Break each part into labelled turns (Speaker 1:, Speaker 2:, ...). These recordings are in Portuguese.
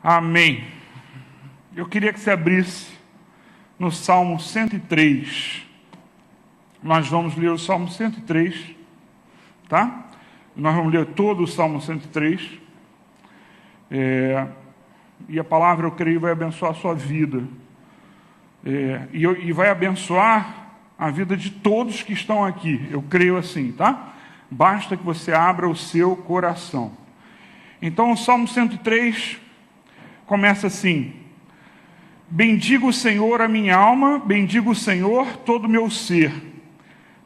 Speaker 1: Amém. Eu queria que você abrisse no Salmo 103. Nós vamos ler o Salmo 103, tá? Nós vamos ler todo o Salmo 103. E a palavra, eu creio, vai abençoar a sua vida. E vai abençoar a vida de todos que estão aqui. Eu creio assim, tá? Basta que você abra o seu coração. Então, o Salmo 103 começa assim: bendigo o Senhor a minha alma, bendigo o Senhor todo o meu ser.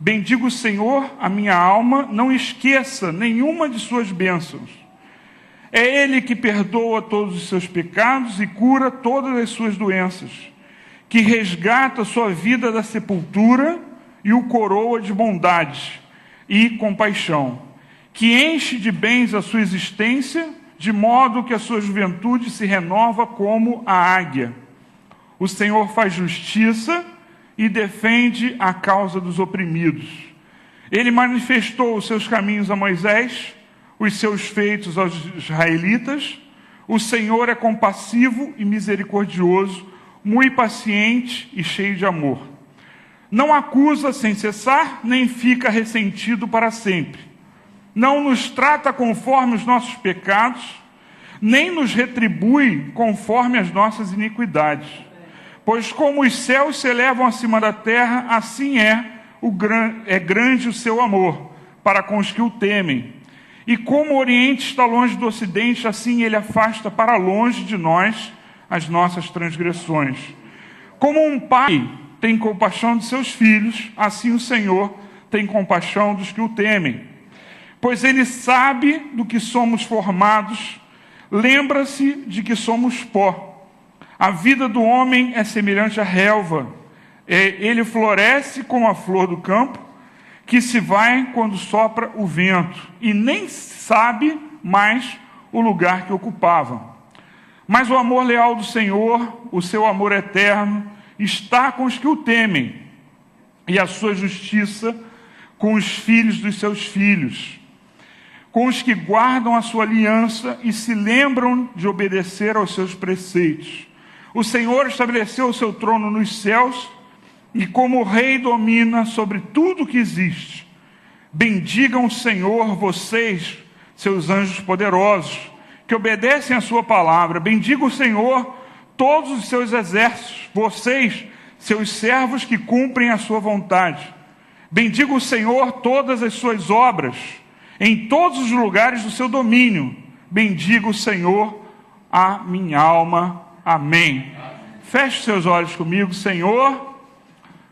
Speaker 1: Bendigo o Senhor a minha alma, não esqueça nenhuma de suas bênçãos. É Ele que perdoa todos os seus pecados e cura todas as suas doenças, que resgata a sua vida da sepultura e o coroa de bondade e compaixão, que enche de bens a sua existência, de modo que a sua juventude se renova como a águia. O Senhor faz justiça e defende a causa dos oprimidos. Ele manifestou os seus caminhos a Moisés, os seus feitos aos israelitas. O Senhor é compassivo e misericordioso, muito paciente e cheio de amor. Não acusa sem cessar, nem fica ressentido para sempre. Não nos trata conforme os nossos pecados, nem nos retribui conforme as nossas iniquidades. Pois como os céus se elevam acima da terra, assim é grande o seu amor para com os que o temem. E como o Oriente está longe do Ocidente, assim ele afasta para longe de nós as nossas transgressões. Como um pai tem compaixão de seus filhos, assim o Senhor tem compaixão dos que o temem. Pois ele sabe do que somos formados, lembra-se de que somos pó. A vida do homem é semelhante à relva. Ele floresce como a flor do campo, que se vai quando sopra o vento, e nem sabe mais o lugar que ocupava. Mas o amor leal do Senhor, o seu amor eterno, está com os que o temem, e a sua justiça com os filhos dos seus filhos, com os que guardam a sua aliança e se lembram de obedecer aos seus preceitos. O Senhor estabeleceu o seu trono nos céus e como rei domina sobre tudo que existe. Bendigam o Senhor, vocês, seus anjos poderosos, que obedecem a sua palavra. Bendiga o Senhor, todos os seus exércitos, vocês, seus servos que cumprem a sua vontade. Bendiga o Senhor todas as suas obras, em todos os lugares do seu domínio. Bendiga o Senhor a minha alma. Amém. Feche seus olhos comigo. Senhor,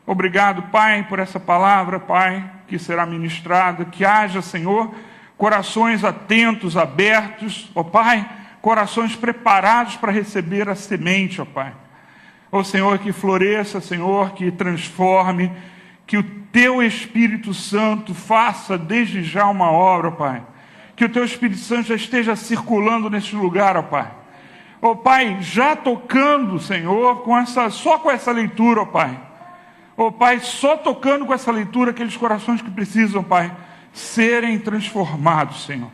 Speaker 1: obrigado, Pai, por essa palavra, Pai, que será ministrada. Que haja, Senhor, corações atentos, abertos, ó Pai, corações preparados para receber a semente, ó Pai. Ó Senhor, que floresça, Senhor, que transforme, que o Teu Espírito Santo faça desde já uma obra, ó Pai. Que o Teu Espírito Santo já esteja circulando neste lugar, ó Pai. Ó Pai, já tocando, Senhor, só com essa leitura, ó Pai. Ó Pai, só tocando com essa leitura aqueles corações que precisam, Pai, serem transformados, Senhor.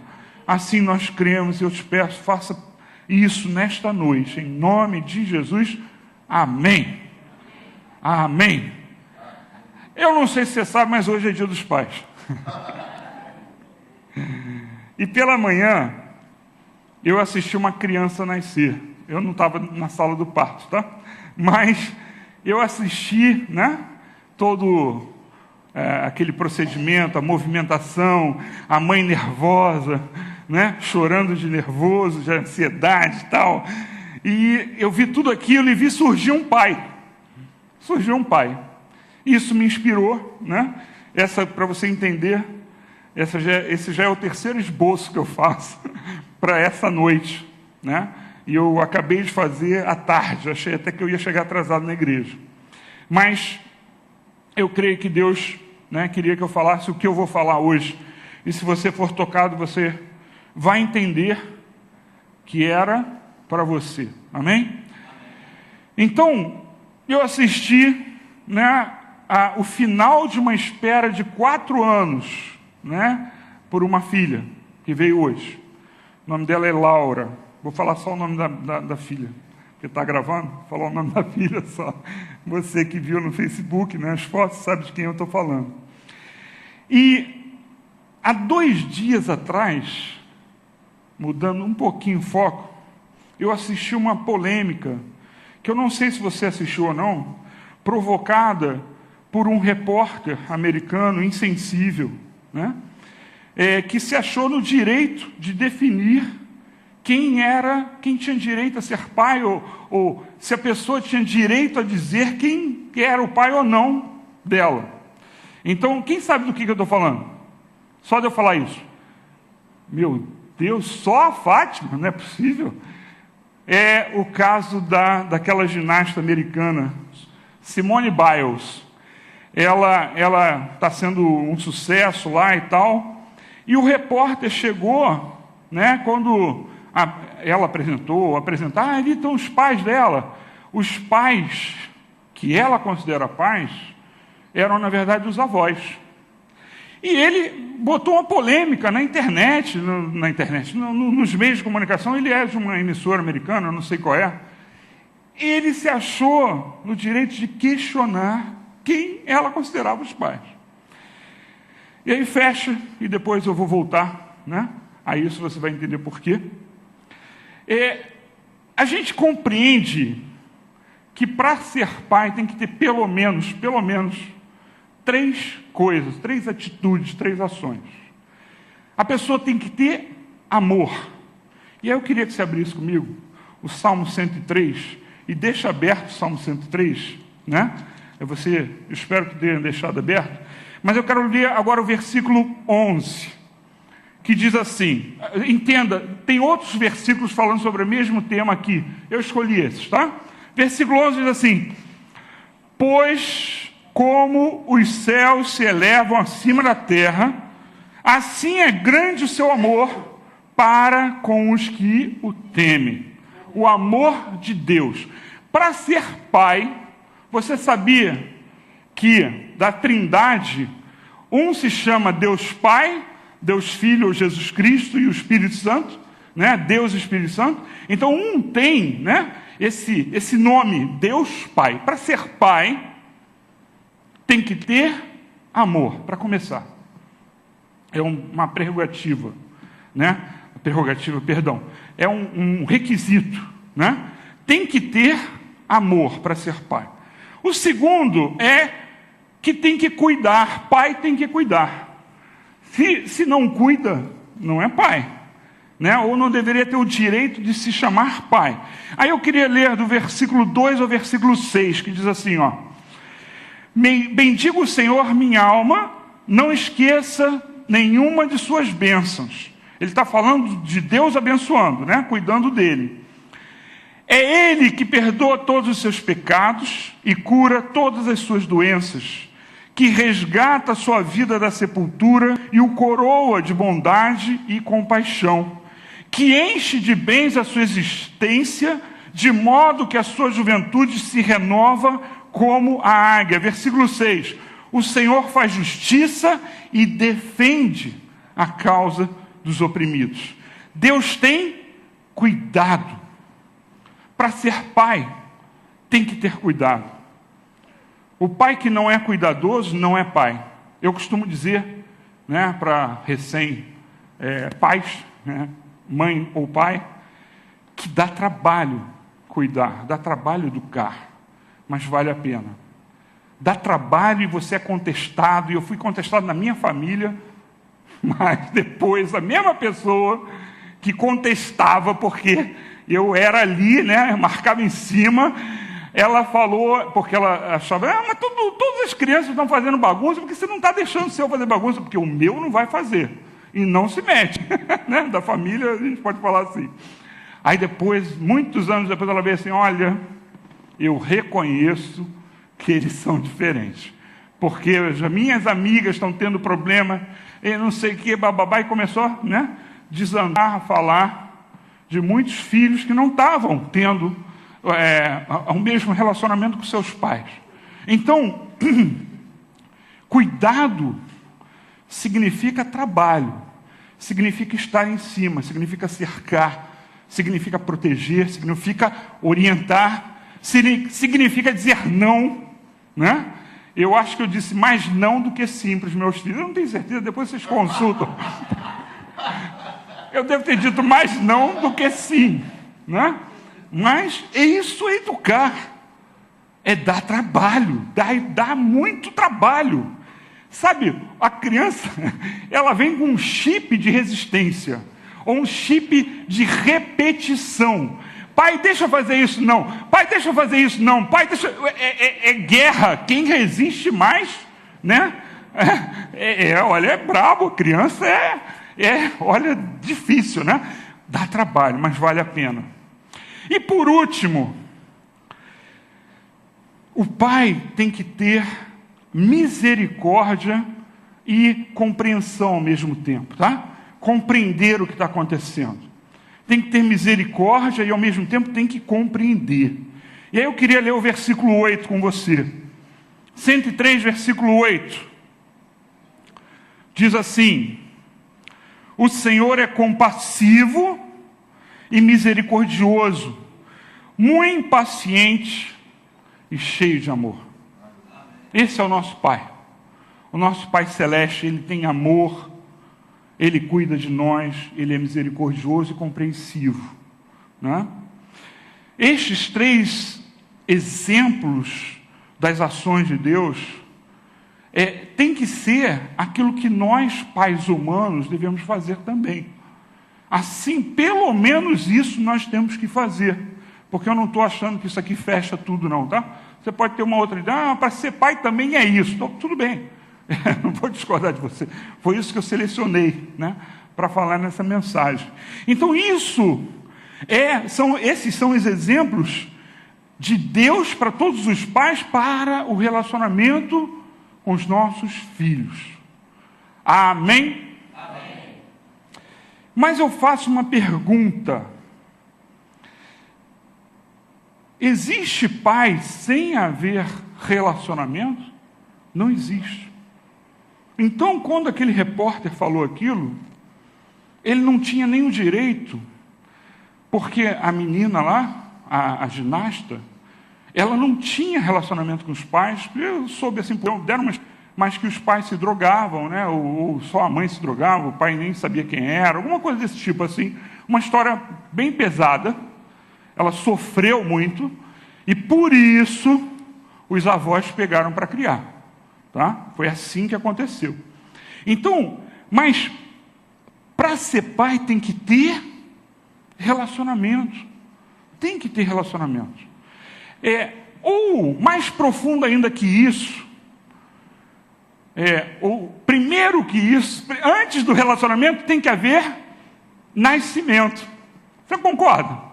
Speaker 1: Assim nós cremos e eu te peço, faça isso nesta noite, em nome de Jesus. Amém. Amém. Eu não sei se você sabe, mas hoje é dia dos pais. E pela manhã, eu assisti uma criança nascer. Eu não estava na sala do parto, tá? Mas eu assisti, né? Todo aquele procedimento, a movimentação, a mãe nervosa, né? Chorando de nervoso, de ansiedade e tal. E eu vi tudo aquilo e vi surgir um pai. Surgiu um pai. Isso me inspirou, né? Para você entender, esse já é o terceiro esboço que eu faço para essa noite, né? E eu acabei de fazer à tarde, achei até que eu ia chegar atrasado na igreja. Mas eu creio que Deus, né, queria que eu falasse o que eu vou falar hoje. E se você for tocado, você vai entender que era para você. Amém? Então, eu assisti, né, o final de uma espera de 4 anos, né, por uma filha que veio hoje. O nome dela é Laura. Vou falar só o nome da filha, porque está gravando, vou falar o nome da filha só. Você que viu no Facebook, né, as fotos, sabe de quem eu estou falando. E há 2 dias atrás, mudando um pouquinho o foco, eu assisti uma polêmica, que eu não sei se você assistiu ou não, provocada por um repórter americano insensível, né? Que se achou no direito de definir quem tinha direito a ser pai, ou se a pessoa tinha direito a dizer quem era o pai ou não dela. Então, quem sabe do que eu estou falando? Só de eu falar isso. Meu Deus, só a Fátima, não é possível? É o caso daquela ginasta americana, Simone Biles. Ela está sendo um sucesso lá e tal, e o repórter chegou, né, quando ela apresentar, ali estão os pais dela. Os pais que ela considera pais eram, na verdade, os avós. E ele botou uma polêmica na internet, nos meios de comunicação. Ele é de uma emissora americana, eu não sei qual é. Ele se achou no direito de questionar quem ela considerava os pais. E aí fecha, e depois eu vou voltar, né? A isso você vai entender por quê. A gente compreende que para ser pai tem que ter pelo menos 3 coisas, 3 atitudes, 3 ações. A pessoa tem que ter amor. E aí eu queria que você abrisse comigo o Salmo 103, e deixa aberto o Salmo 103, né? Eu espero que tenha deixado aberto, mas eu quero ler agora o versículo 11, que diz assim, entenda, tem outros versículos falando sobre o mesmo tema aqui, eu escolhi esses, tá? Versículo 11 diz assim: pois como os céus se elevam acima da terra, assim é grande o seu amor para com os que o temem. O amor de Deus. Para ser pai, você sabia que da Trindade, um se chama Deus Pai, Deus Filho ou Jesus Cristo e o Espírito Santo, né? Deus e Espírito Santo. Então um tem, né, esse nome, Deus Pai. Para ser pai, tem que ter amor, para começar. É uma prerrogativa, né? É um requisito, né? Tem que ter amor para ser pai. O segundo é que tem que cuidar. Pai tem que cuidar. Se não cuida, não é pai, né? Ou não deveria ter o direito de se chamar pai. Aí eu queria ler do versículo 2 ao versículo 6, que diz assim, ó: bendiga o Senhor minha alma, não esqueça nenhuma de suas bênçãos. Ele está falando de Deus abençoando, né? Cuidando dele. É Ele que perdoa todos os seus pecados e cura todas as suas doenças, que resgata a sua vida da sepultura e o coroa de bondade e compaixão, que enche de bens a sua existência, de modo que a sua juventude se renova como a águia. Versículo 6. O Senhor faz justiça e defende a causa dos oprimidos. Deus tem cuidado. Para ser pai, tem que ter cuidado. O pai que não é cuidadoso não é pai. Eu costumo dizer, né, para pais, né, mãe ou pai, que dá trabalho cuidar, dá trabalho educar, mas vale a pena. Dá trabalho e você é contestado, e eu fui contestado na minha família, mas depois a mesma pessoa que contestava, porque eu era ali, né, marcava em cima, ela falou, porque ela achava, mas todas as crianças estão fazendo bagunça, porque você não está deixando o seu fazer bagunça, porque o meu não vai fazer, e não se mete, né? Da família a gente pode falar assim. Aí depois, muitos anos depois, ela veio assim, olha, eu reconheço que eles são diferentes, porque as minhas amigas estão tendo problema, e não sei o que, bababá, e começou, né, desandar a falar de muitos filhos que não estavam tendo o mesmo relacionamento com seus pais. Então, cuidado significa trabalho, significa estar em cima, significa cercar, significa proteger, significa orientar, significa dizer não, né? Eu acho que eu disse mais não do que sim para os meus filhos. Eu não tenho certeza, depois vocês consultam. Eu devo ter dito mais não do que sim, né? Mas isso é educar, é dar trabalho, dá muito trabalho. Sabe, a criança, ela vem com um chip de resistência, ou um chip de repetição. Pai, deixa eu fazer isso, não. Pai, deixa eu fazer isso, não. Pai, deixa... É guerra. Quem resiste mais, né? Olha, é brabo. A criança olha, difícil, né? Dá trabalho, mas vale a pena. E por último, o pai tem que ter misericórdia e compreensão ao mesmo tempo, tá? Compreender o que está acontecendo. Tem que ter misericórdia e ao mesmo tempo tem que compreender. E aí eu queria ler o versículo 8 com você. 103, versículo 8. Diz assim: o Senhor é compassivo e misericordioso, muito impaciente e cheio de amor. Esse é o nosso Pai. O nosso Pai Celeste, Ele tem amor, Ele cuida de nós, Ele é misericordioso e compreensivo, né? Estes 3 exemplos das ações de Deus tem que ser aquilo que nós, pais humanos, devemos fazer também. Assim, pelo menos isso nós temos que fazer. Porque eu não estou achando que isso aqui fecha tudo, não, tá? Você pode ter uma outra ideia, para ser pai também é isso. Então, tudo bem, não vou discordar de você. Foi isso que eu selecionei, né, para falar nessa mensagem. Então, esses são os exemplos de Deus para todos os pais, para o relacionamento com os nossos filhos. Amém? Amém. Mas eu faço uma pergunta. Existe pai sem haver relacionamento? Não existe. Então, quando aquele repórter falou aquilo, ele não tinha nem o direito, porque a menina lá, a ginasta, ela não tinha relacionamento com os pais. Eu soube assim, deram mas que os pais se drogavam, né? Ou só a mãe se drogava, o pai nem sabia quem era, alguma coisa desse tipo assim. Uma história bem pesada. Ela sofreu muito, e por isso os avós pegaram para criar. Tá? Foi assim que aconteceu. Então, mas para ser pai tem que ter relacionamento. Tem que ter relacionamento. Ou mais profundo ainda que isso, ou primeiro que isso, antes do relacionamento tem que haver nascimento. Você concorda?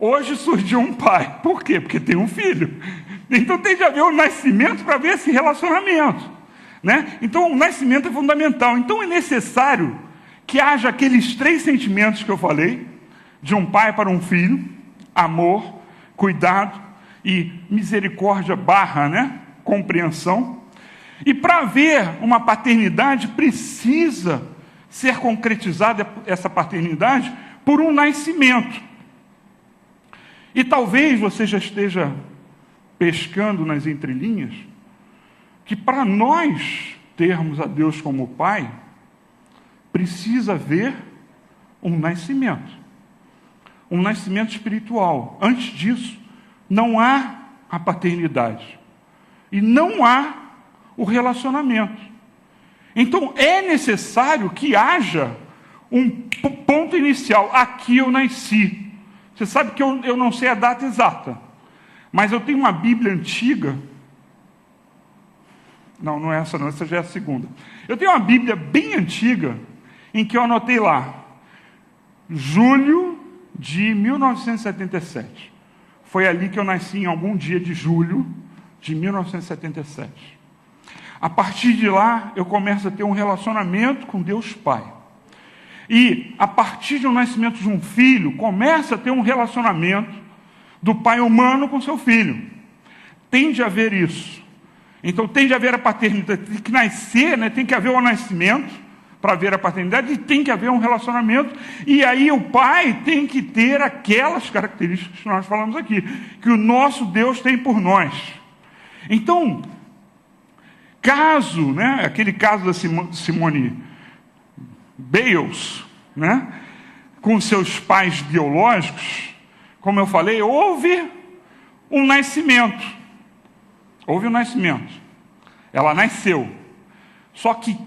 Speaker 1: Hoje surgiu um pai. Por quê? Porque tem um filho. Então tem que haver o nascimento para ver esse relacionamento, né? Então o nascimento é fundamental. Então é necessário que haja aqueles 3 sentimentos que eu falei, de um pai para um filho: amor, cuidado e misericórdia / né, compreensão. E para haver uma paternidade, precisa ser concretizada essa paternidade por um nascimento. E talvez você já esteja pescando nas entrelinhas, que para nós termos a Deus como Pai, precisa haver um nascimento espiritual. Antes disso, não há a paternidade, e não há o relacionamento. Então, é necessário que haja um ponto inicial. Aqui eu nasci. Você sabe que eu não sei a data exata, mas eu tenho uma Bíblia antiga. Não é essa não, essa já é a segunda. Eu tenho uma Bíblia bem antiga, em que eu anotei lá, julho de 1977. Foi ali que eu nasci, em algum dia de julho de 1977. A partir de lá, eu começo a ter um relacionamento com Deus Pai. E, a partir do nascimento de um filho, começa a ter um relacionamento do pai humano com seu filho. Tem de haver isso. Então, tem de haver a paternidade. Tem que nascer, né? Tem que haver o nascimento, para ver a paternidade, e tem que haver um relacionamento, e aí o pai tem que ter aquelas características que nós falamos aqui, que o nosso Deus tem por nós. Então, caso, né, aquele caso da Simone Biles, né, com seus pais biológicos, como eu falei, houve um nascimento. Houve um nascimento. Ela nasceu. Só que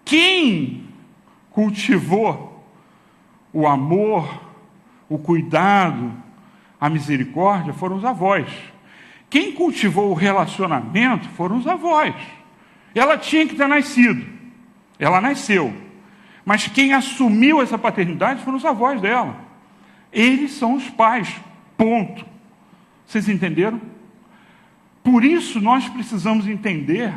Speaker 1: quem cultivou o amor, o cuidado, a misericórdia foram os avós. Quem cultivou o relacionamento foram os avós. Ela tinha que ter nascido. Ela nasceu. Mas quem assumiu essa paternidade foram os avós dela. Eles são os pais. Ponto. Vocês entenderam? Por isso nós precisamos entender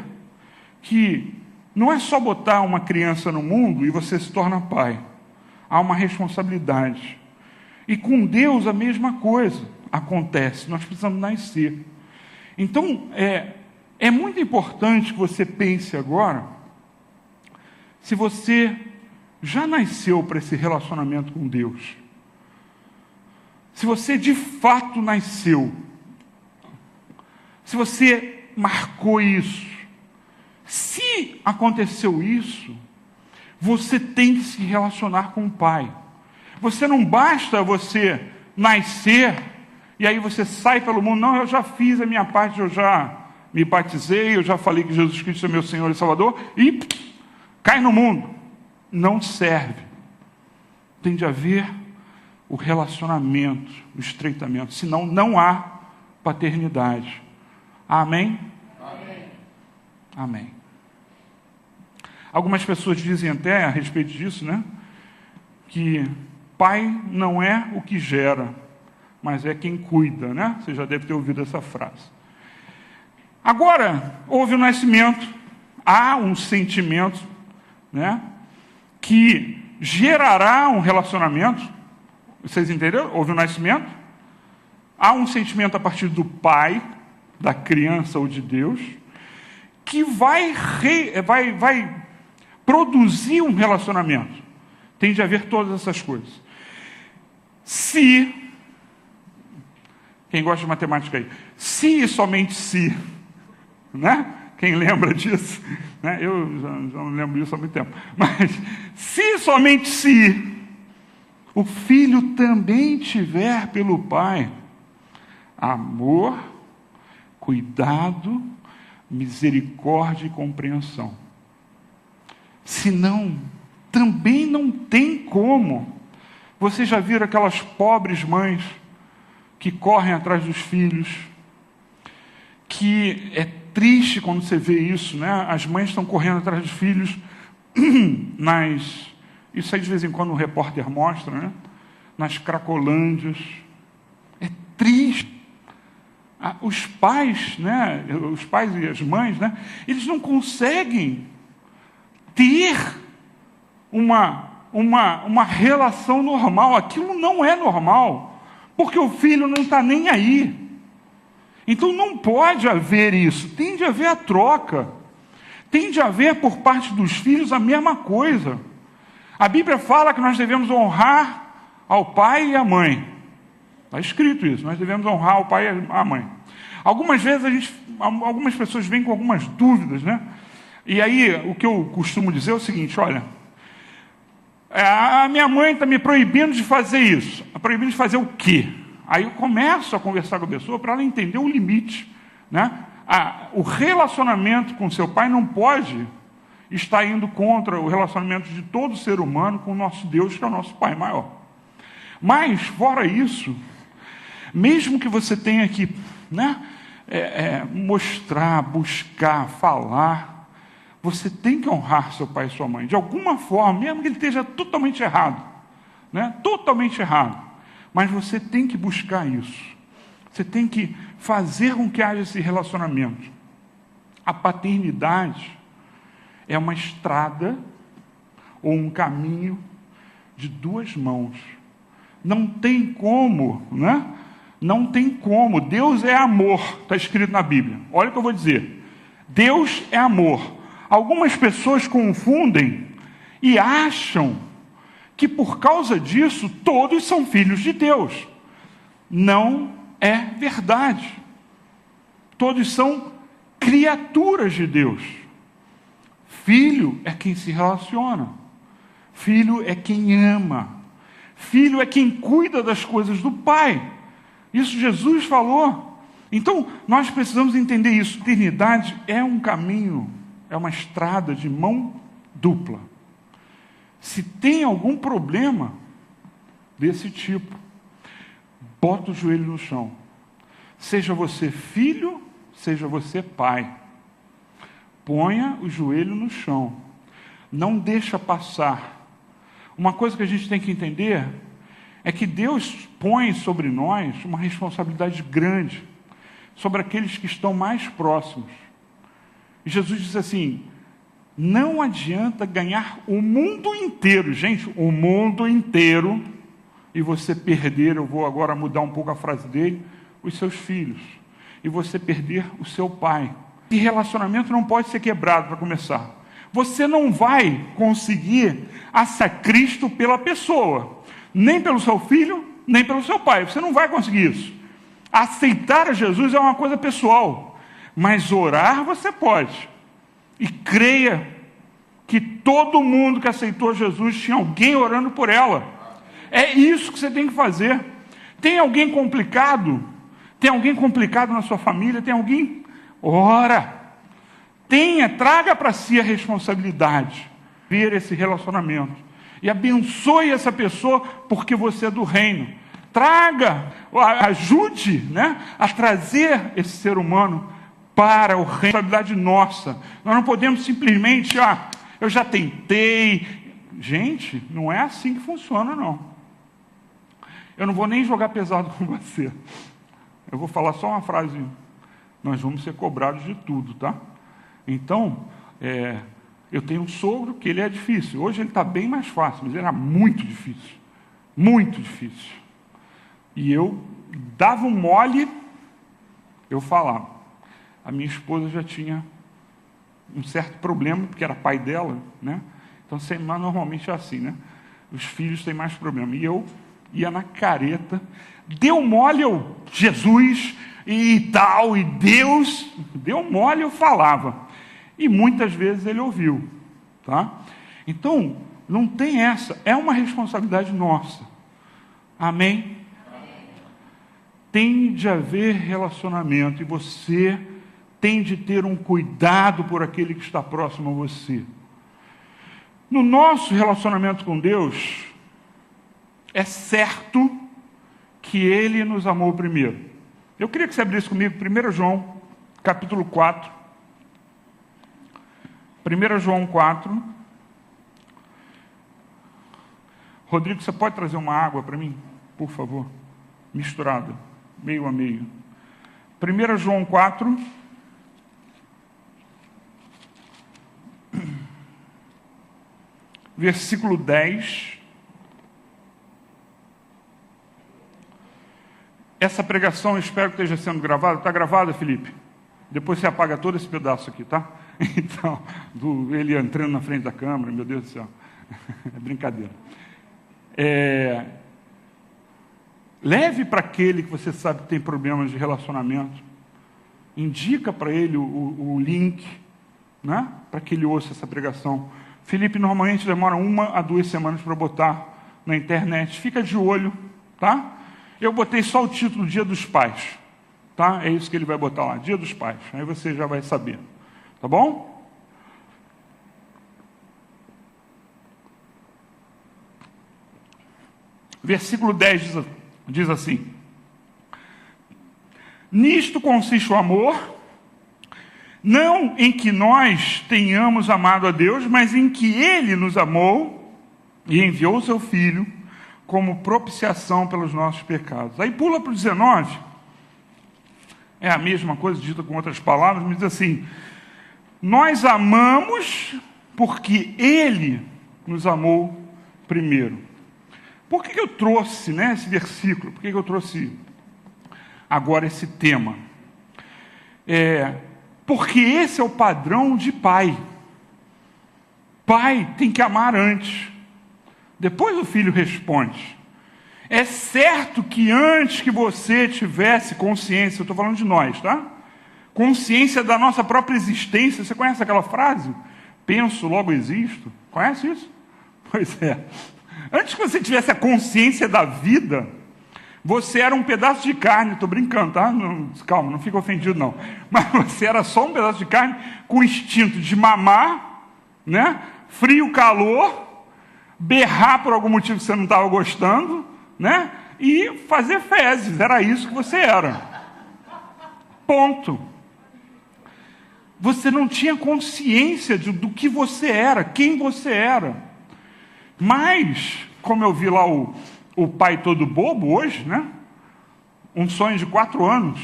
Speaker 1: que não é só botar uma criança no mundo e você se torna pai. Há uma responsabilidade. E com Deus a mesma coisa acontece. Nós precisamos nascer. Então, é muito importante que você pense agora se você já nasceu para esse relacionamento com Deus. Se você de fato nasceu. Se você marcou isso. Se aconteceu isso, você tem que se relacionar com o Pai. Você não basta você nascer e aí você sai pelo mundo. Não, eu já fiz a minha parte, eu já me batizei, eu já falei que Jesus Cristo é meu Senhor e Salvador e cai no mundo. Não serve. Tem de haver o relacionamento, o estreitamento, senão não há paternidade. Amém?
Speaker 2: Amém.
Speaker 1: Amém. Algumas pessoas dizem até a respeito disso, né? Que pai não é o que gera, mas é quem cuida, né? Você já deve ter ouvido essa frase. Agora, houve o nascimento, há um sentimento, né? Que gerará um relacionamento. Vocês entenderam? Houve o nascimento. Há um sentimento a partir do pai, da criança ou de Deus, que vai produzir um relacionamento. Tem de haver todas essas coisas. Se, quem gosta de matemática aí, se e somente se, né? Quem lembra disso? Né? Eu já não lembro disso há muito tempo. Mas se e somente se o filho também tiver pelo pai amor, cuidado, misericórdia e compreensão. Senão, também não tem como. Vocês já viram aquelas pobres mães que correm atrás dos filhos? Que é triste quando você vê isso, né? As mães estão correndo atrás dos filhos isso aí de vez em quando o repórter mostra, né? Nas cracolândias. É triste. Os pais, né? Os pais e as mães, né? Eles não conseguem ter uma relação normal. Aquilo não é normal, porque o filho não está nem aí. Então não pode haver isso. Tem de haver a troca. Tem de haver por parte dos filhos a mesma coisa. A Bíblia fala que nós devemos honrar ao pai e à mãe. Está escrito isso. Nós devemos honrar o pai e a mãe. Algumas vezes algumas pessoas vêm com algumas dúvidas, né? E aí o que eu costumo dizer é o seguinte: olha, a minha mãe está me proibindo de fazer isso. Proibindo de fazer o quê? Aí eu começo a conversar com a pessoa para ela entender o limite, né? O relacionamento com seu pai não pode estar indo contra o relacionamento de todo ser humano com o nosso Deus, que é o nosso Pai maior. Mas, fora isso, mesmo que você tenha que, né, mostrar, buscar, falar, você tem que honrar seu pai e sua mãe, de alguma forma, mesmo que ele esteja totalmente errado, né? Totalmente errado. Mas você tem que buscar isso. Você tem que fazer com que haja esse relacionamento. A paternidade é uma estrada ou um caminho de duas mãos. Não tem como, né? Não tem como. Deus é amor, está escrito na Bíblia. Olha o que eu vou dizer. Deus é amor. Algumas pessoas confundem e acham que por causa disso todos são filhos de Deus. Não é verdade. Todos são criaturas de Deus. Filho é quem se relaciona. Filho é quem ama. Filho é quem cuida das coisas do Pai. Isso Jesus falou. Então, nós precisamos entender isso. Eternidade é um caminho, é uma estrada de mão dupla. Se tem algum problema desse tipo, bota o joelho no chão. Seja você filho, seja você pai. Ponha o joelho no chão. Não deixa passar. Uma coisa que a gente tem que entender é que Deus põe sobre nós uma responsabilidade grande, sobre aqueles que estão mais próximos. E Jesus disse assim, não adianta ganhar o mundo inteiro, gente, o mundo inteiro, e você perder, eu vou agora mudar um pouco a frase dele, os seus filhos, e você perder o seu pai. E relacionamento não pode ser quebrado para começar. Você não vai conseguir aceitar Cristo pela pessoa, nem pelo seu filho, nem pelo seu pai. Você não vai conseguir isso. Aceitar a Jesus é uma coisa pessoal, mas orar você pode. E creia que todo mundo que aceitou Jesus tinha alguém orando por ela. É isso que você tem que fazer. Tem alguém complicado? Tem alguém complicado na sua família? Tem alguém? Ora. Traga para si a responsabilidade. Ver esse relacionamento. E abençoe essa pessoa porque você é do reino. Ajude, né, a trazer esse ser humano para o reino. É responsabilidade nossa. Nós não podemos simplesmente, eu já tentei. Gente, não é assim que funciona, não. Eu não vou nem jogar pesado com você. Eu vou falar só uma frase. Nós vamos ser cobrados de tudo, tá? Então, eu tenho um sogro que ele é difícil. Hoje ele está bem mais fácil, mas ele era muito difícil. Muito difícil. E eu dava um mole, eu falava. A minha esposa já tinha um certo problema, porque era pai dela, né? Então, mas normalmente é assim, né? Os filhos têm mais problema. E eu ia na careta, deu mole, Jesus e tal, e Deus, deu mole, eu falava. E muitas vezes ele ouviu, tá? Então, não tem essa, é uma responsabilidade nossa. Amém? Tem de haver relacionamento e você tem de ter um cuidado por aquele que está próximo a você. No nosso relacionamento com Deus, é certo que Ele nos amou primeiro. Eu queria que você abrisse comigo 1 João, capítulo 4. 1 João 4. Rodrigo, você pode trazer uma água para mim, por favor? Misturada, meio a meio. 1 João 4. Versículo 10. Essa pregação, eu espero que esteja sendo gravada. Está gravada, Felipe? Depois você apaga todo esse pedaço aqui, tá? Então, ele entrando na frente da câmera, meu Deus do céu. É brincadeira. Leve para aquele que você sabe que tem problemas de relacionamento. Indica para ele o link, né? Para que ele ouça essa pregação. Felipe normalmente demora 1 a 2 semanas para botar na internet. Fica de olho, tá? Eu botei só o título Dia dos Pais, tá? É isso que ele vai botar lá, Dia dos Pais. Aí você já vai saber, tá bom? Versículo 10 diz assim: nisto consiste o amor, não em que nós tenhamos amado a Deus, mas em que Ele nos amou e enviou o seu Filho como propiciação pelos nossos pecados. Aí pula para o 19, é a mesma coisa, dita com outras palavras, mas diz assim: nós amamos porque Ele nos amou primeiro. Por que eu trouxe, né, esse versículo? Por que eu trouxe agora esse tema? Porque esse é o padrão de pai. Pai tem que amar antes. Depois o filho responde. É certo que antes que você tivesse consciência, eu estou falando de nós, tá? Consciência da nossa própria existência. Você conhece aquela frase? Penso, logo existo. Conhece isso? Pois é. Antes que você tivesse a consciência da vida, você era um pedaço de carne. Estou brincando, tá? Não, calma, não fica ofendido não. Mas você era só um pedaço de carne com instinto de mamar, né? Frio, calor, berrar por algum motivo que você não estava gostando, né? E fazer fezes. Era isso que você era. Ponto. Você não tinha consciência do que você era, quem você era. Mas, como eu vi lá o pai todo bobo hoje, né? Um sonho de 4 anos.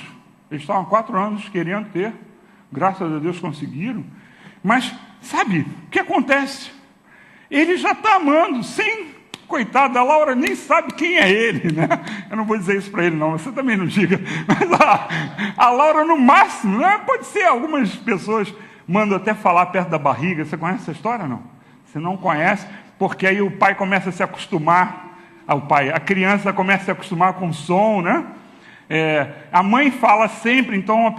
Speaker 1: Eles estavam há 4 anos querendo ter. Graças a Deus conseguiram. Mas, sabe, o que acontece? Ele já está amando, sem... Coitada, a Laura nem sabe quem é ele, né? Eu não vou dizer isso para ele, não. Você também não diga. Mas a Laura, no máximo, né? Pode ser, algumas pessoas mandam até falar perto da barriga. Você conhece essa história, não? Você não conhece, porque aí o pai começa a se acostumar ao pai. A criança começa a se acostumar com o som, né? A mãe fala sempre, então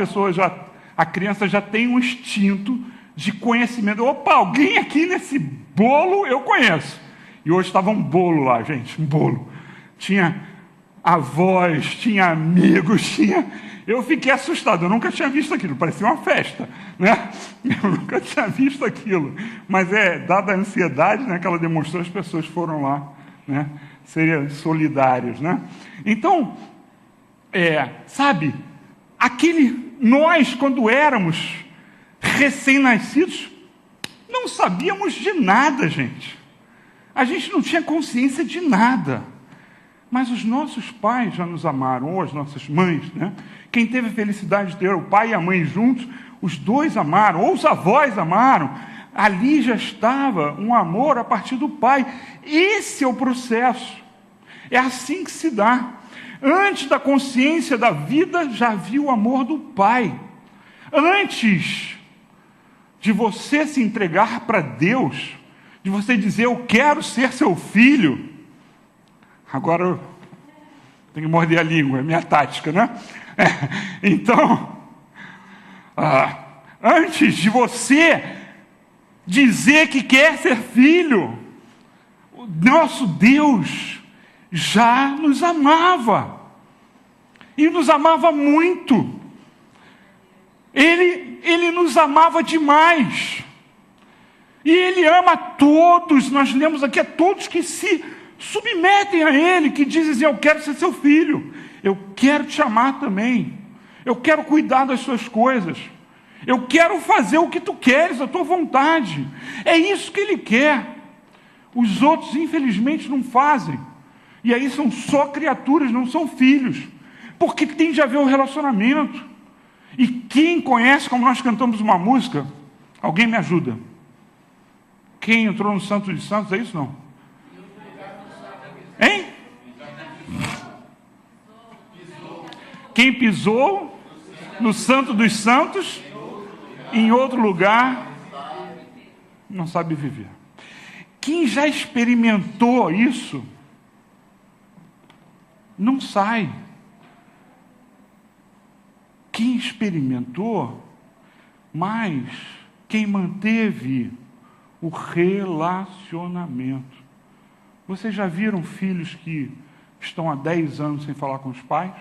Speaker 1: a criança já tem um instinto de conhecimento. Opa, alguém aqui nesse bolo eu conheço. E hoje estava um bolo lá, gente, um bolo. Tinha avós, tinha amigos, Eu fiquei assustado, eu nunca tinha visto aquilo, parecia uma festa, né? Eu nunca tinha visto aquilo. Mas dada a ansiedade, né, que ela demonstrou, as pessoas foram lá, né, serem solidários, né? Então, sabe, nós, quando éramos recém-nascidos, não sabíamos de nada, gente. A gente não tinha consciência de nada. Mas os nossos pais já nos amaram, ou as nossas mães, né? Quem teve a felicidade de ter o pai e a mãe juntos, os dois amaram, ou os avós amaram. Ali já estava um amor a partir do pai. Esse é o processo. É assim que se dá. Antes da consciência da vida, já havia o amor do pai. Antes de você se entregar para Deus, de você dizer, eu quero ser seu filho. Agora eu tenho que morder a língua, é minha tática, né? Então, antes de você dizer que quer ser filho, o nosso Deus já nos amava. E nos amava muito. Ele nos amava demais. E Ele ama a todos, nós lemos aqui, a todos que se submetem a Ele, que dizem, eu quero ser seu filho, eu quero te amar também, eu quero cuidar das suas coisas, eu quero fazer o que tu queres, a tua vontade. É isso que Ele quer. Os outros, infelizmente, não fazem. E aí são só criaturas, não são filhos, porque tem de haver um relacionamento. E quem conhece, como nós cantamos uma música, alguém me ajuda. Quem entrou no Santo dos Santos, é isso não? Hein? Quem pisou no Santo dos Santos, em outro lugar, não sabe viver. Quem já experimentou isso, não sai. Quem experimentou, mas quem manteve o relacionamento. Vocês já viram filhos que estão há 10 anos sem falar com os pais?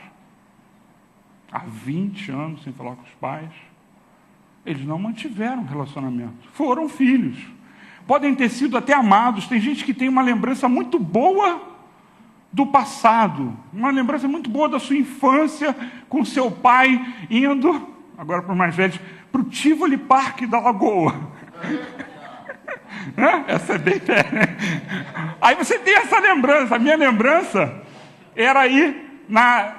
Speaker 1: Há 20 anos sem falar com os pais? Eles não mantiveram relacionamento. Foram filhos. Podem ter sido até amados. Tem gente que tem uma lembrança muito boa do passado. Uma lembrança muito boa da sua infância, com seu pai indo, agora para os mais velhos, para o Tivoli Park da Lagoa. Essa é bem séria. Aí você tem essa lembrança. A minha lembrança era ir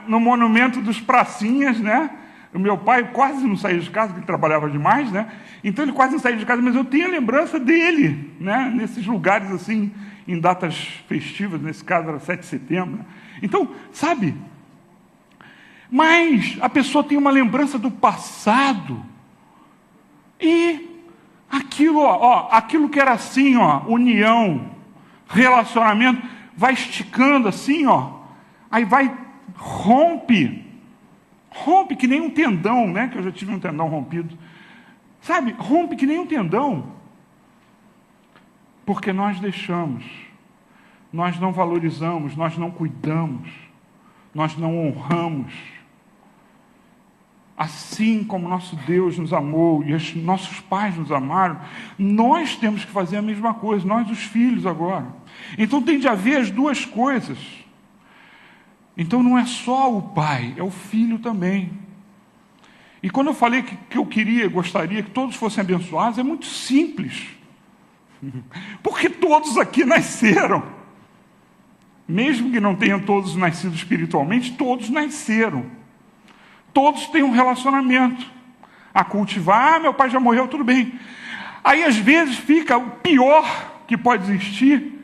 Speaker 1: no monumento dos pracinhas, né? O meu pai quase não saía de casa, porque ele trabalhava demais, né? Então ele quase não saía de casa, mas eu tenho a lembrança dele, né? Nesses lugares assim, em datas festivas, nesse caso era 7 de setembro. Né? Então, sabe? Mas a pessoa tem uma lembrança do passado e Aquilo, aquilo que era assim, união, relacionamento, vai esticando assim, aí vai, rompe que nem um tendão, né? Que eu já tive um tendão rompido. Sabe, rompe que nem um tendão. Porque nós deixamos, nós não valorizamos, nós não cuidamos, nós não honramos. Assim como nosso Deus nos amou e os nossos pais nos amaram, nós temos que fazer a mesma coisa, nós os filhos agora. Então tem de haver as duas coisas. Então não é só o pai, é o filho também. E quando eu falei que eu gostaria que todos fossem abençoados, é muito simples. Porque todos aqui nasceram. Mesmo que não tenham todos nascido espiritualmente, todos nasceram. Todos têm um relacionamento a cultivar. Meu pai já morreu, tudo bem. Aí às vezes fica o pior que pode existir,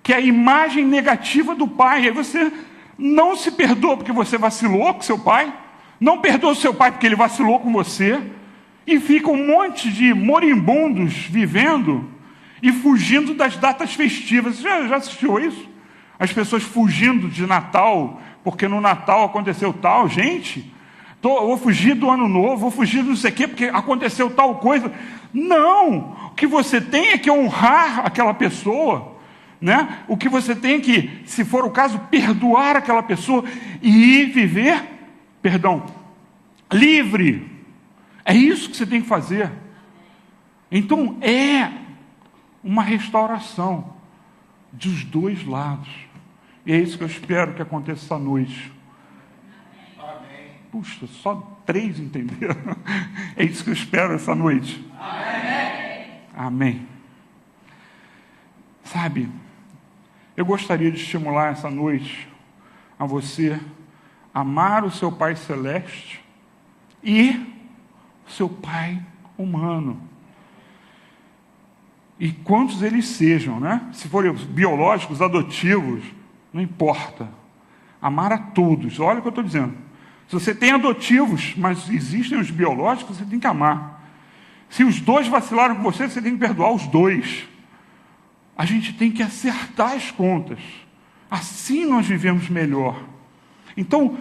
Speaker 1: que é a imagem negativa do pai. Aí você não se perdoa porque você vacilou com seu pai, não perdoa o seu pai porque ele vacilou com você, e fica um monte de moribundos vivendo e fugindo das datas festivas. Você já assistiu isso? As pessoas fugindo de Natal, porque no Natal aconteceu tal. Gente, vou fugir do Ano Novo, vou fugir do não sei o quê, porque aconteceu tal coisa. Não! O que você tem é que honrar aquela pessoa, né? O que você tem é que, se for o caso, perdoar aquela pessoa e viver, livre. É isso que você tem que fazer. Então, é uma restauração dos dois lados. E é isso que eu espero que aconteça essa noite. Amém. Puxa, só 3 entenderam. É isso que eu espero essa noite. Amém. Amém. Sabe, eu gostaria de estimular essa noite a você amar o seu Pai Celeste e o seu Pai humano. E quantos eles sejam, né? Se forem biológicos, adotivos, não importa. Amar a todos. Olha o que eu estou dizendo. Se você tem adotivos, mas existem os biológicos, você tem que amar. Se os dois vacilaram com você, você tem que perdoar os dois. A gente tem que acertar as contas. Assim nós vivemos melhor. Então,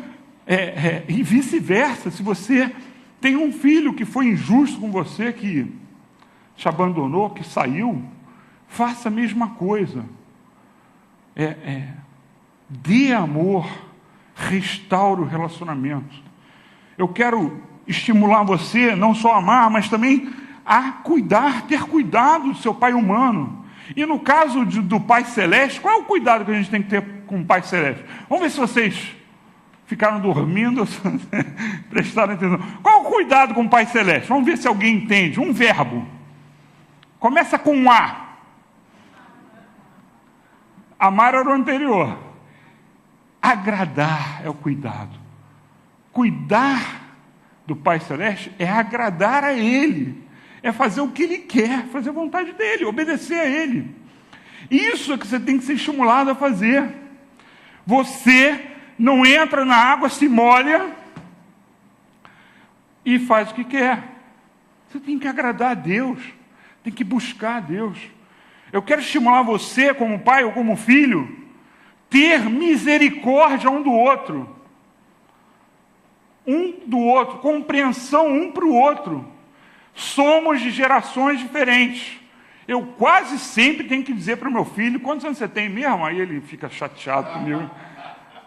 Speaker 1: e vice-versa, se você tem um filho que foi injusto com você, que te abandonou, que saiu, faça a mesma coisa. Dê amor, restaure o relacionamento. Eu quero estimular você, não só a amar, mas também a cuidar, ter cuidado do seu pai humano. E no caso do Pai Celeste, qual é o cuidado que a gente tem que ter com o Pai Celeste? Vamos ver se vocês ficaram dormindo, prestaram atenção. Qual é o cuidado com o Pai Celeste? Vamos ver se alguém entende. Um verbo. Começa com um A. Amar era o anterior. Agradar é o cuidado. Cuidar do Pai Celeste é agradar a Ele. É fazer o que Ele quer, fazer a vontade dEle, obedecer a Ele. Isso é que você tem que ser estimulado a fazer. Você não entra na água, se molha e faz o que quer. Você tem que agradar a Deus, tem que buscar a Deus. Eu quero estimular você, como pai ou como filho, ter misericórdia um do outro. Compreensão um para o outro. Somos de gerações diferentes. Eu quase sempre tenho que dizer para o meu filho: quantos anos você tem mesmo? Aí ele fica chateado comigo.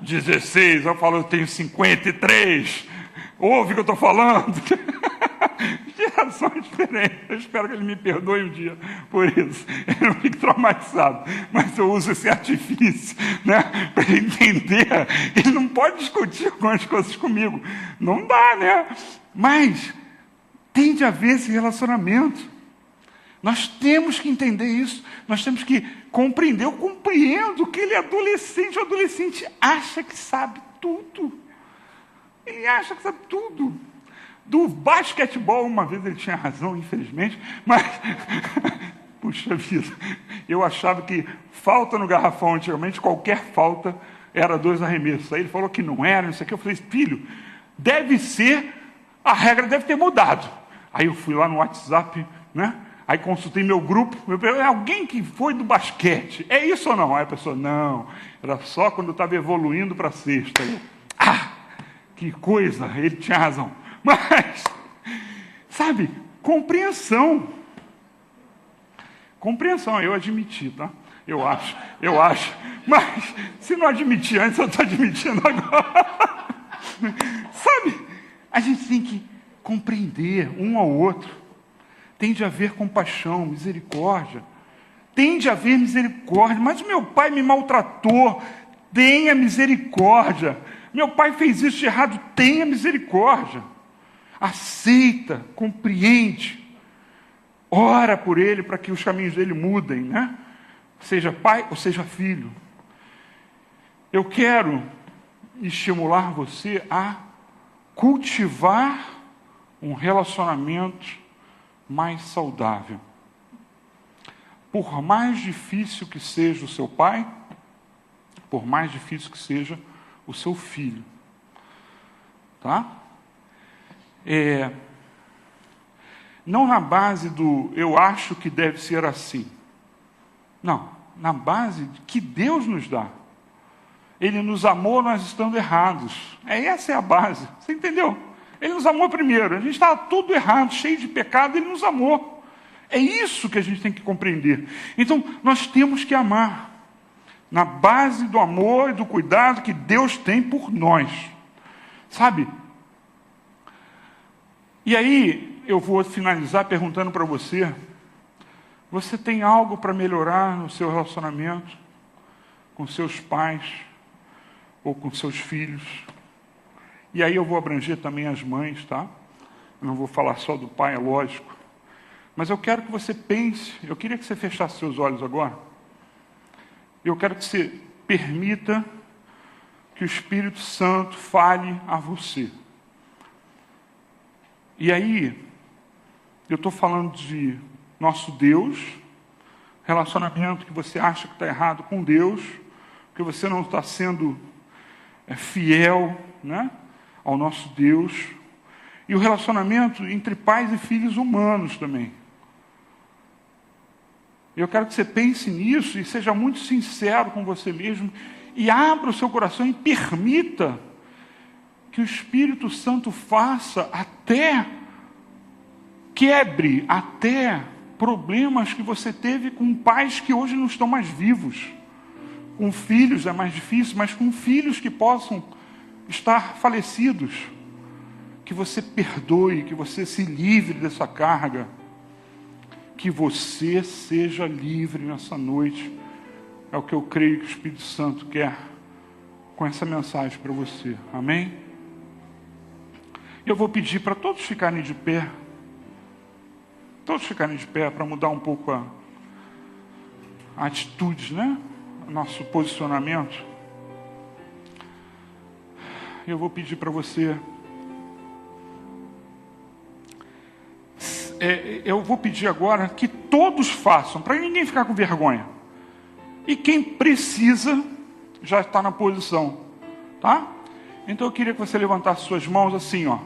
Speaker 1: 16, eu falo: eu tenho 53. Ouve o que eu estou falando? Gerações diferentes. Eu espero que ele me perdoe um dia por isso. Eu não fico traumatizado. Mas eu uso esse artifício, né, para ele entender. Ele não pode discutir algumas coisas comigo. Não dá, né? Mas tem de haver esse relacionamento. Nós temos que entender isso. Nós temos que compreender. Eu compreendo que ele é adolescente. O adolescente acha que sabe tudo. Ele acha que sabe tudo. Do basquetebol, uma vez ele tinha razão, infelizmente, mas, puxa vida, eu achava que falta no garrafão antigamente, qualquer falta era 2 arremessos. Aí ele falou que não era, não sei o que. Eu falei: filho, deve ser, a regra deve ter mudado. Aí eu fui lá no WhatsApp, né? Aí consultei meu grupo, é alguém que foi do basquete, é isso ou não? Aí a pessoa, não, era só quando eu estava evoluindo para a sexta. Que coisa, ele tinha razão. Mas, sabe, compreensão, eu admiti, tá? Eu acho, mas se não admitir antes, eu estou admitindo agora. Sabe, a gente tem que compreender um ao outro. Tem de haver compaixão, misericórdia. Tem de haver misericórdia. Mas o meu pai me maltratou. Tenha misericórdia. Meu pai fez isso de errado. Tenha misericórdia. Aceita, compreende. Ora por ele para que os caminhos dele mudem, né? Seja pai ou seja filho. Eu quero estimular você a cultivar um relacionamento mais saudável. Por mais difícil que seja o seu pai, por mais difícil que seja o seu filho. Tá? Não na base do eu acho que deve ser assim. Não, na base de que Deus nos dá. Ele nos amou nós estando errados. Essa é a base. Você entendeu? Ele nos amou primeiro. A gente estava tudo errado, cheio de pecado, ele nos amou. É isso que a gente tem que compreender. Então, nós temos que amar. Na base do amor e do cuidado que Deus tem por nós. Sabe? E aí, eu vou finalizar perguntando para você. Você tem algo para melhorar no seu relacionamento? Com seus pais? Ou com seus filhos? E aí eu vou abranger também as mães, tá? Eu não vou falar só do pai, é lógico. Mas eu quero que você pense, eu queria que você fechasse seus olhos agora. Eu quero que você permita que o Espírito Santo fale a você. E aí, eu estou falando de nosso Deus, relacionamento que você acha que está errado com Deus, que você não está sendo fiel, né? Ao nosso Deus, e o relacionamento entre pais e filhos humanos também. Eu quero que você pense nisso e seja muito sincero com você mesmo e abra o seu coração e permita que o Espírito Santo faça quebre até problemas que você teve com pais que hoje não estão mais vivos. Com filhos é mais difícil, mas com filhos que possam estar falecidos, que você perdoe, que você se livre dessa carga, que você seja livre nessa noite, é o que eu creio que o Espírito Santo quer com essa mensagem para você, amém? Eu vou pedir para todos ficarem de pé, para mudar um pouco a atitude, né? O nosso posicionamento. Eu vou pedir para você. Eu vou pedir agora que todos façam, para ninguém ficar com vergonha. E quem precisa, já está na posição. Tá? Então eu queria que você levantasse suas mãos assim, ó.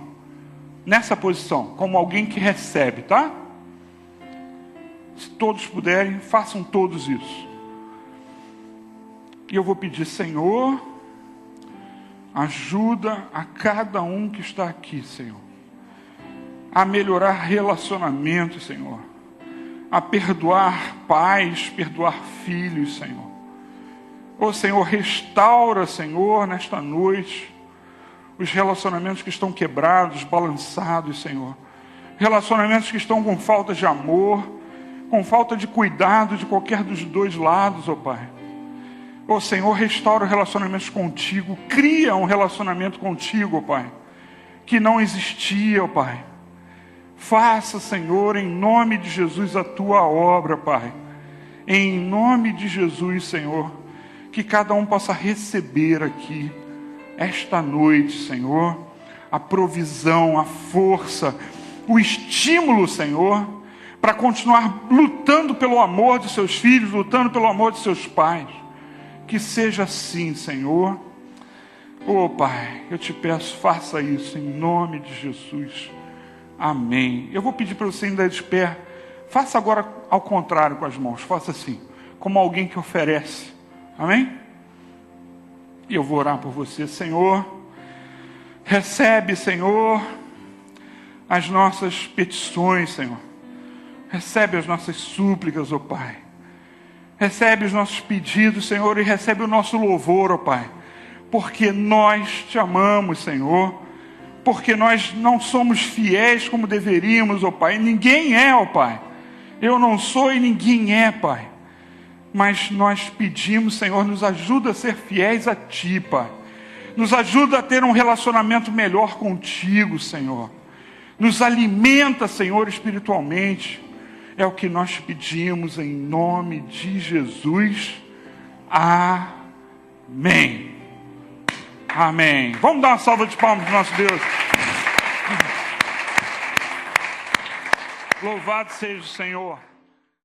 Speaker 1: Nessa posição, como alguém que recebe, tá? Se todos puderem, façam todos isso. E eu vou pedir, Senhor, ajuda a cada um que está aqui, Senhor, a melhorar relacionamentos, Senhor, a perdoar pais, perdoar filhos, Senhor. Ô Senhor, restaura, Senhor, nesta noite, os relacionamentos que estão quebrados, balançados, Senhor. Relacionamentos que estão com falta de amor, com falta de cuidado de qualquer dos dois lados, ó Pai. Ô Senhor, restaura relacionamentos contigo, cria um relacionamento contigo, ó Pai, que não existia, ó Pai. Faça, Senhor, em nome de Jesus, a tua obra, Pai. Em nome de Jesus, Senhor, que cada um possa receber aqui, esta noite, Senhor, a provisão, a força, o estímulo, Senhor, para continuar lutando pelo amor de seus filhos, lutando pelo amor de seus pais. Que seja assim, Senhor. Oh, Pai, eu te peço, faça isso em nome de Jesus. Amém. Eu vou pedir para você ainda de pé, Faça agora ao contrário com as mãos. Faça assim, como alguém que oferece. Amém? E eu vou orar por você, Senhor. Recebe, Senhor, as nossas petições, Senhor. Recebe as nossas súplicas, ó Pai. Recebe os nossos pedidos, Senhor, e recebe o nosso louvor, ó Pai. Porque nós te amamos, Senhor. Porque nós não somos fiéis como deveríamos, ó Pai. Ninguém é, ó Pai. Eu não sou e ninguém é, Pai. Mas nós pedimos, Senhor, nos ajuda a ser fiéis a Ti, Pai. Nos ajuda a ter um relacionamento melhor contigo, Senhor. Nos alimenta, Senhor, espiritualmente. É o que nós pedimos em nome de Jesus. Amém. Amém. Vamos dar uma salva de palmas para o nosso Deus. Louvado seja o Senhor.